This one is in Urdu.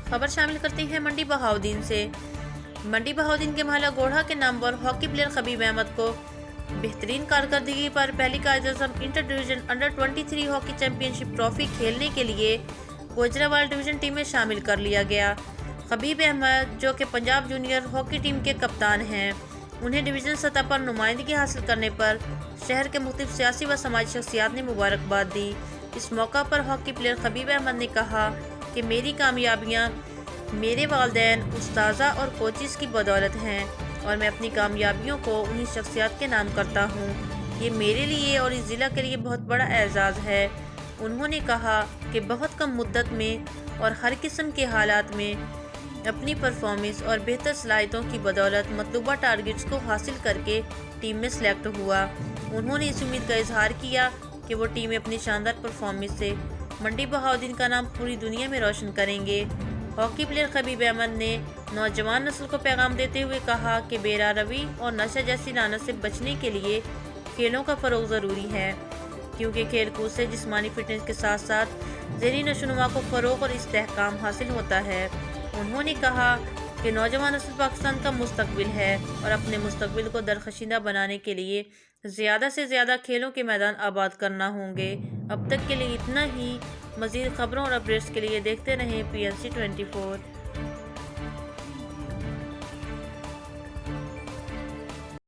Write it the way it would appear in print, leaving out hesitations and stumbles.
خبر شامل کرتے ہیں منڈی بہاؤدین سے۔ منڈی بہاؤدین کے محلہ گوڑھا کے نام پر ہاکی پلیئر خبیب احمد کو بہترین کارکردگی پر پہلی Quaid Azam inter division under 23 hockey championship trophy کھیلنے کے لیے گوجرانوالہ ڈویژن ٹیم میں شامل کر لیا گیا۔ خبیب احمد جو کہ پنجاب جونیئر ہاکی ٹیم کے کپتان ہیں، انہیں ڈویژنل سطح پر نمائندگی حاصل کرنے پر شہر کے مختلف سیاسی و سماجی شخصیات نے مبارکباد دی۔ اس موقع پر ہاکی پلیئر خبیب احمد نے کہا کہ میری کامیابیاں میرے والدین، اساتذہ اور کوچز کی بدولت ہیں اور میں اپنی کامیابیوں کو انہی شخصیات کے نام کرتا ہوں۔ یہ میرے لیے اور اس ضلع کے لیے بہت بڑا اعزاز ہے۔ انہوں نے کہا کہ بہت کم مدت میں اور ہر قسم کے حالات میں اپنی پرفارمنس اور بہتر صلاحیتوں کی بدولت مطلوبہ ٹارگٹس کو حاصل کر کے ٹیم میں سلیکٹ ہوا۔ انہوں نے اس امید کا اظہار کیا کہ وہ ٹیم اپنی شاندار پرفارمنس سے منڈی بہاؤدین کا نام پوری دنیا میں روشن کریں گے۔ ہاکی پلیئر خبیب احمد نے نوجوان نسل کو پیغام دیتے ہوئے کہا کہ بے راہ روی اور نشہ جیسی لعنت سے بچنے کے لیے کھیلوں کا فروغ ضروری ہے، کیونکہ کھیل کود سے جسمانی فٹنس کے ساتھ ساتھ ذہنی نشوونما کو فروغ اور استحکام حاصل ہوتا ہے۔ انہوں نے کہا کہ نوجوان نسل پاکستان کا مستقبل ہے اور اپنے مستقبل کو درخشیدہ بنانے کے لیے زیادہ سے زیادہ کھیلوں کے میدان آباد کرنا ہوں گے۔ اب تک کے لیے اتنا ہی۔ مزید خبروں اور اپڈیٹس کے لیے دیکھتے رہیں PNC 24۔